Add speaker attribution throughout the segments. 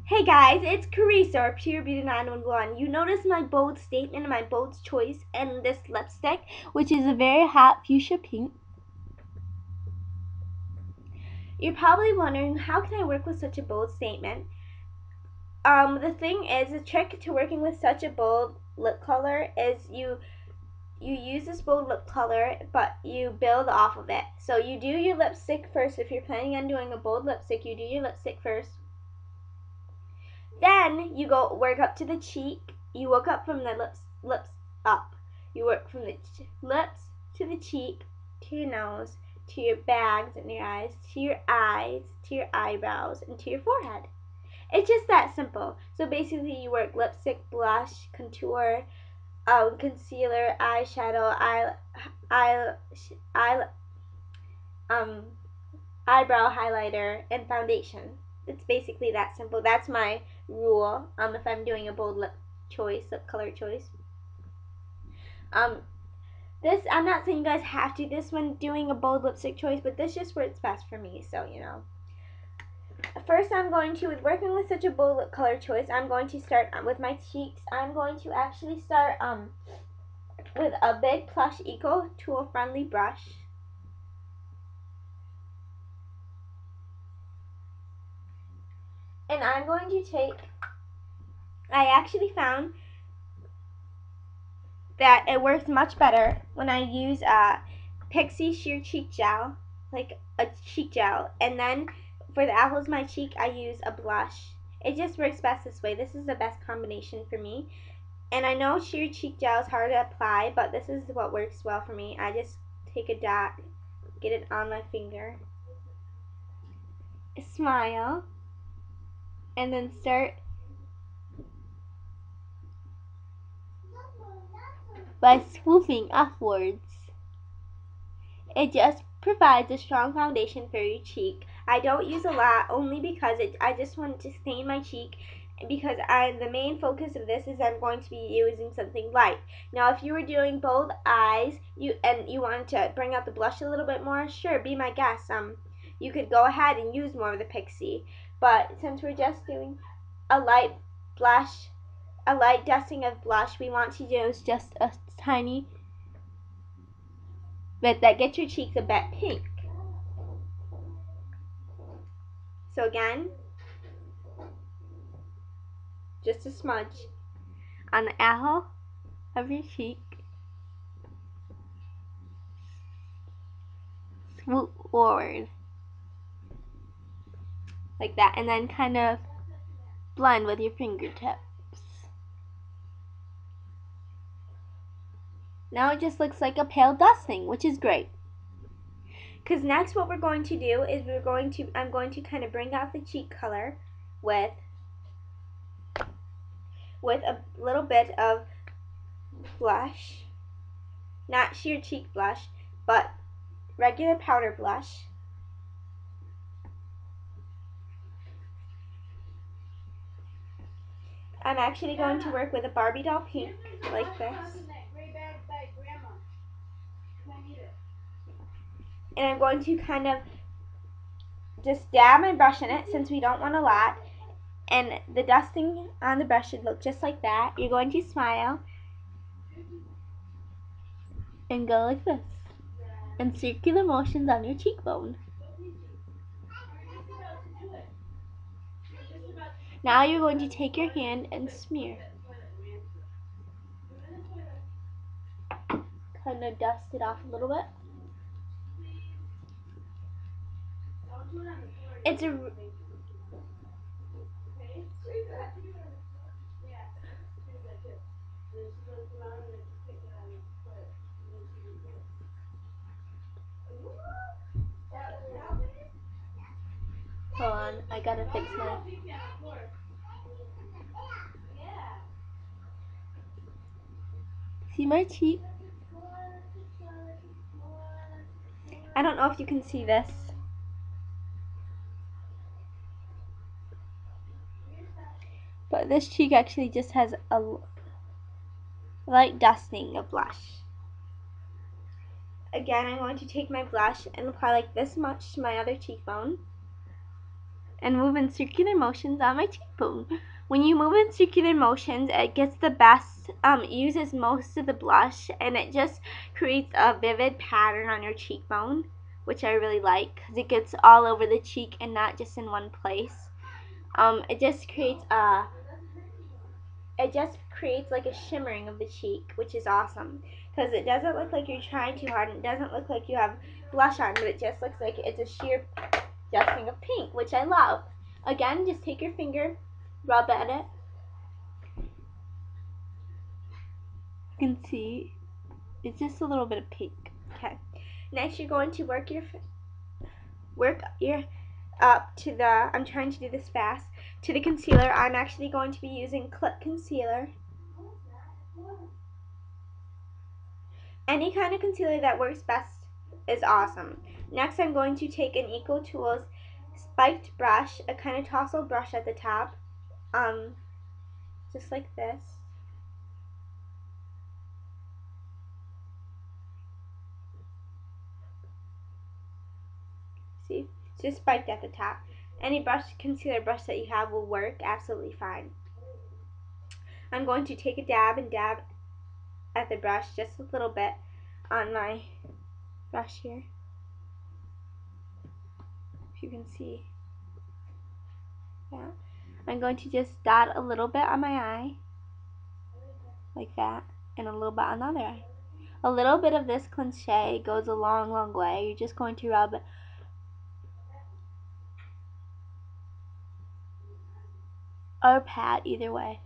Speaker 1: Hey guys, it's Karisah, or Pure Beauty 911. You notice my bold statement and my bold choice in this lipstick, which is a very hot fuchsia pink. You're probably wondering, how can I work with such a bold statement? The thing is, the trick to working with such a bold lip color is you use this bold lip color, but you build off of it. So you do your lipstick first. If you're planning on doing a bold lipstick, you do your lipstick first. Then you go work up to the cheek. You work up from the lips up. You work from the lips to the cheek, to your nose, to your bags and your eyes, to your eyebrows, and to your forehead. It's just that simple. So basically, you work lipstick, blush, contour, concealer, eyeshadow, eyebrow highlighter, and foundation. It's basically that simple. That's my rule if I'm doing a bold lip color choice. This, I'm not saying you guys have to do this when doing a bold lipstick choice, but this just works best for me, so you know. First, I'm going to, with working with such a bold lip color choice, I'm going to start with my cheeks. I'm going to actually start with a big plush eco tool friendly brush. And I'm going to take, I actually found that it works much better when I use Pixie Sheer Cheek Gel, like a cheek gel, and then for the apples of my cheek I use a blush. It just works best this way. This is the best combination for me. And I know sheer cheek gel is hard to apply, but this is what works well for me. I just take a dot, get it on my finger, smile, and then start by swooping upwards. It just provides a strong foundation for your cheek. I don't use a lot only because I just want to stain my cheek, because the main focus of this is I'm going to be using something light. Now if you were doing bold eyes and you wanted to bring out the blush a little bit more, sure, be my guest. You could go ahead and use more of the Pixie, but since we're just doing a light blush, a light dusting of blush, we want to use just a tiny bit that gets your cheeks a bit pink. So again, just a smudge on the apple of your cheek. Swoop forward like that, and then kind of blend with your fingertips. Now it just looks like a pale dusting, which is great. Because next what we're going to do is I'm going to kind of bring out the cheek color with a little bit of blush. Not sheer cheek blush, but regular powder blush. I'm actually going to work with a Barbie doll pink like this. And I'm going to kind of just dab my brush in it, since we don't want a lot. And the dusting on the brush should look just like that. You're going to smile and go like this, and circular motions on your cheekbone. Now you're going to take your hand and smear. Kind of dust it off a little bit. It's a Hold on, I gotta fix my. See my cheek? I don't know if you can see this. But this cheek actually just has a light dusting of blush. Again, I'm going to take my blush and apply like this much to my other cheekbone. and move in circular motions on my cheekbone. When you move in circular motions, it gets the best, uses most of the blush, and it just creates a vivid pattern on your cheekbone, which I really like because it gets all over the cheek and not just in one place. It just creates like a shimmering of the cheek, which is awesome because it doesn't look like you're trying too hard, and it doesn't look like you have blush on, but it just looks like it's a sheer dusting of pink, which I love. Again, just take your finger, rub at it. You can see it's just a little bit of pink. Okay. Next, you're going to work your up to the, I'm trying to do this fast, to the concealer. I'm actually going to be using Clip Concealer. Any kind of concealer that works best is awesome. Next, I'm going to take an Eco Tools spiked brush, a kind of tassel brush at the top, just like this. See, it's just spiked at the top. Any brush, concealer brush that you have will work absolutely fine. I'm going to take a dab and dab at the brush just a little bit on my brush here. If you can see that. I'm going to just dot a little bit on my eye, like that, and a little bit on the other eye. A little bit of this cliche goes a long, long way. You're just going to rub it or pat, either way.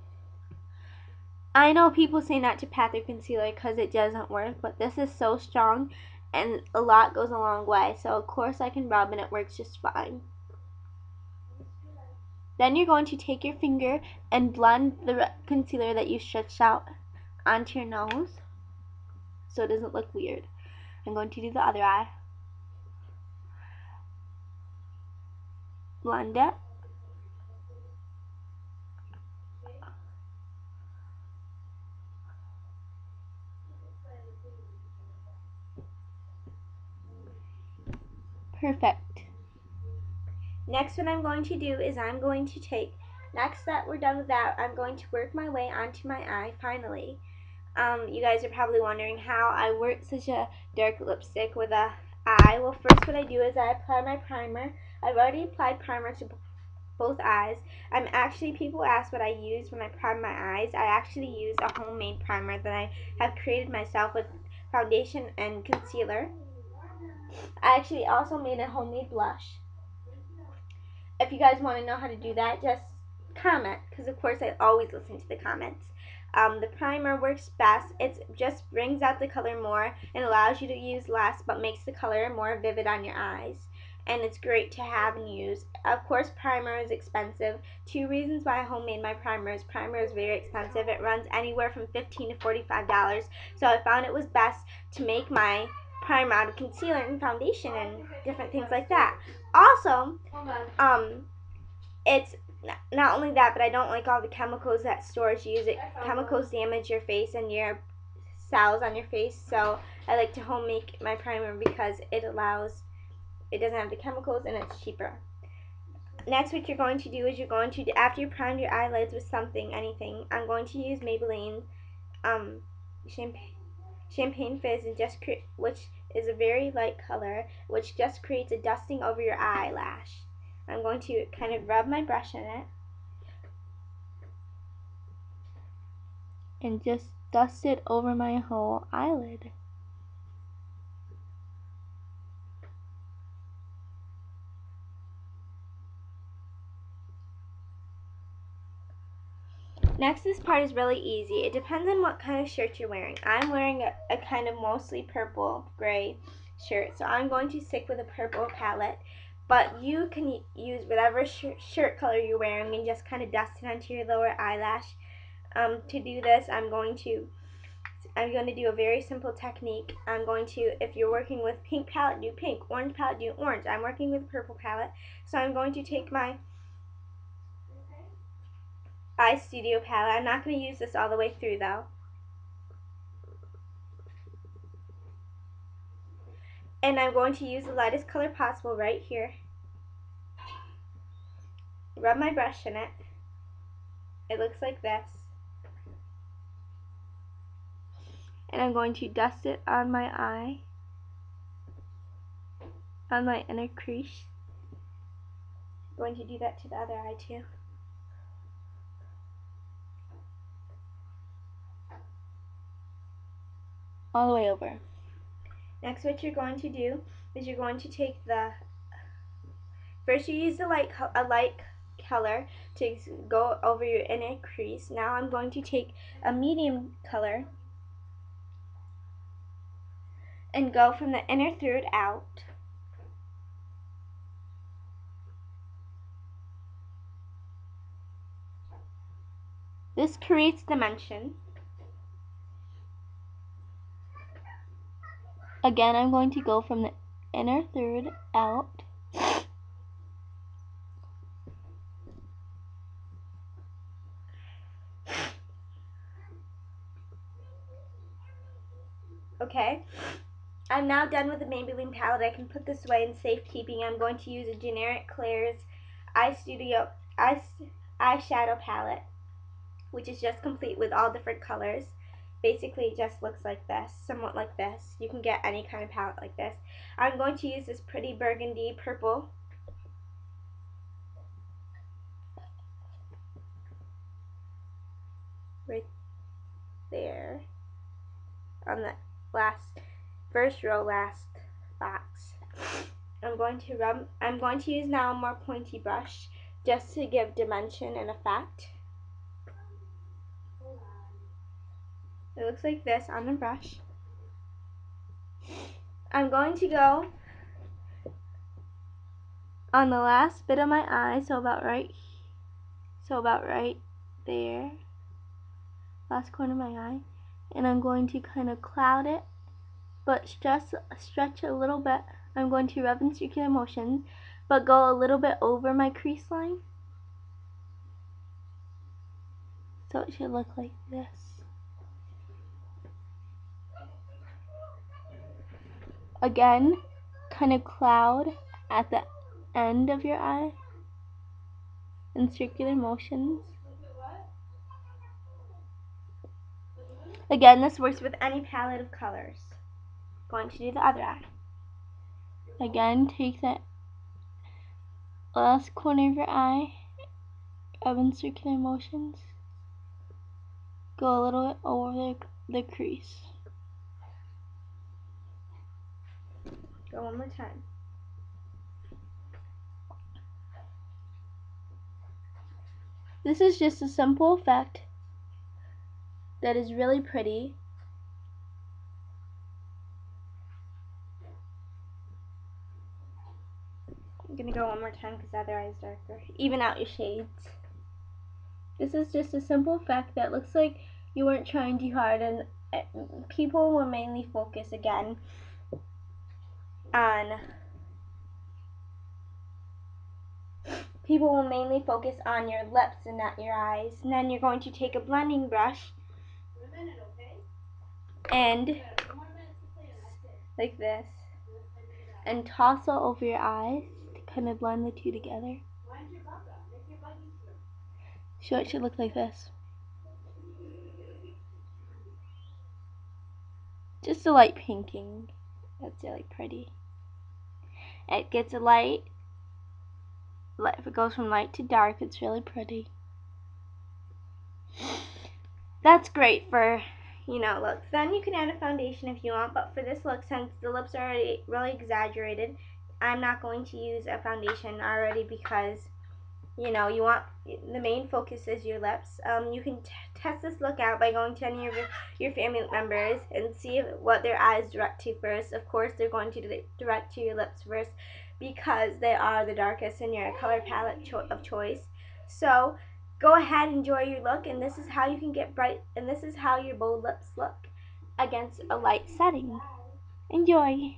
Speaker 1: I know people say not to pat their concealer because it doesn't work, but this is so strong and a lot goes a long way. So of course I can rub and it works just fine. Then you're going to take your finger and blend the concealer that you stretched out onto your nose so it doesn't look weird. I'm going to do the other eye. Blend it. Perfect. Next, what I'm going to do is next that we're done with that, I'm going to work my way onto my eye finally. You guys are probably wondering how I work such a dark lipstick with a eye. Well, first what I do is I apply my primer. I've already applied primer to both eyes. People ask what I use when I prime my eyes. I actually use a homemade primer that I have created myself with foundation and concealer. I actually also made a homemade blush. If you guys want to know how to do that, just comment, because of course I always listen to the comments. The primer works best. It just brings out the color more and allows you to use less, but makes the color more vivid on your eyes. And it's great to have and use. Of course, primer is expensive. 2 reasons why I homemade my primer is very expensive. It runs anywhere from $15 to $45. So I found it was best to make my primer out of concealer and foundation and different things like that. Also, it's not only that, but I don't like all the chemicals that stores use. Chemicals damage your face and your cells on your face, so I like to home make my primer because it doesn't have the chemicals and it's cheaper. Next, what you're going to do is after you prime your eyelids with anything, I'm going to use Maybelline Champagne Fizz, which is a very light color, which just creates a dusting over your eyelash. I'm going to kind of rub my brush in it and just dust it over my whole eyelid. Next, this part is really easy. It depends on what kind of shirt you're wearing. I'm wearing a kind of mostly purple gray shirt, so I'm going to stick with a purple palette. But you can use whatever shirt color you're wearing and just kind of dust it onto your lower eyelash. To do this, I'm going to do a very simple technique. If you're working with pink palette, do pink. Orange palette, do orange. I'm working with purple palette, so I'm going to take my Eye Studio palette. I'm not going to use this all the way through though. And I'm going to use the lightest color possible right here. rub my brush in it. It looks like this. And I'm going to dust it on my eye, on my inner crease. I'm going to do that to the other eye too. All the way over. Next, what you're going to do is you're going to take first you use a light color to go over your inner crease. Now I'm going to take a medium color and go from the inner third out. This creates dimension. Again, I'm going to go from the inner third out. Okay, I'm now done with the Maybelline palette. I can put this away in safekeeping. I'm going to use a generic Claire's eyeshadow palette, which is just complete with all different colors. Basically, it just looks like this, somewhat like this. You can get any kind of palette like this. I'm going to use this pretty burgundy purple. Right there on the first row, last box. I'm going to use now a more pointy brush just to give dimension and effect. It looks like this on the brush. I'm going to go on the last bit of my eye, so about right there, last corner of my eye, and I'm going to kind of cloud it, but stretch a little bit. I'm going to rub in circular motions, but go a little bit over my crease line. So it should look like this. Again, kind of cloud at the end of your eye in circular motions. Again, this works with any palette of colors. Going to do the other eye. Again, take that last corner of your eye, rub in circular motions, go a little bit over the crease. Go one more time. This is just a simple effect that is really pretty. I'm gonna go one more time because the other eye is darker. Even out your shades. This is just a simple effect that looks like you weren't trying too hard, and people will mainly focus again on your lips and not your eyes. And then you're going to take a blending brush and like this and toss it over your eyes to kind of blend the two together. So it should look like this. Just a light pinking. That's really pretty. It gets a light. If it goes from light to dark, it's really pretty. That's great for, looks. Then you can add a foundation if you want, but for this look, since the lips are already really exaggerated, I'm not going to use a foundation already because, you want, the main focus is your lips. You can test this look out by going to any of your family members and see what their eyes direct to first. Of course, they're going to direct to your lips first because they are the darkest in your color palette of choice. So go ahead, enjoy your look, and this is how you can get bright, and this is how your bold lips look against a light setting. Enjoy!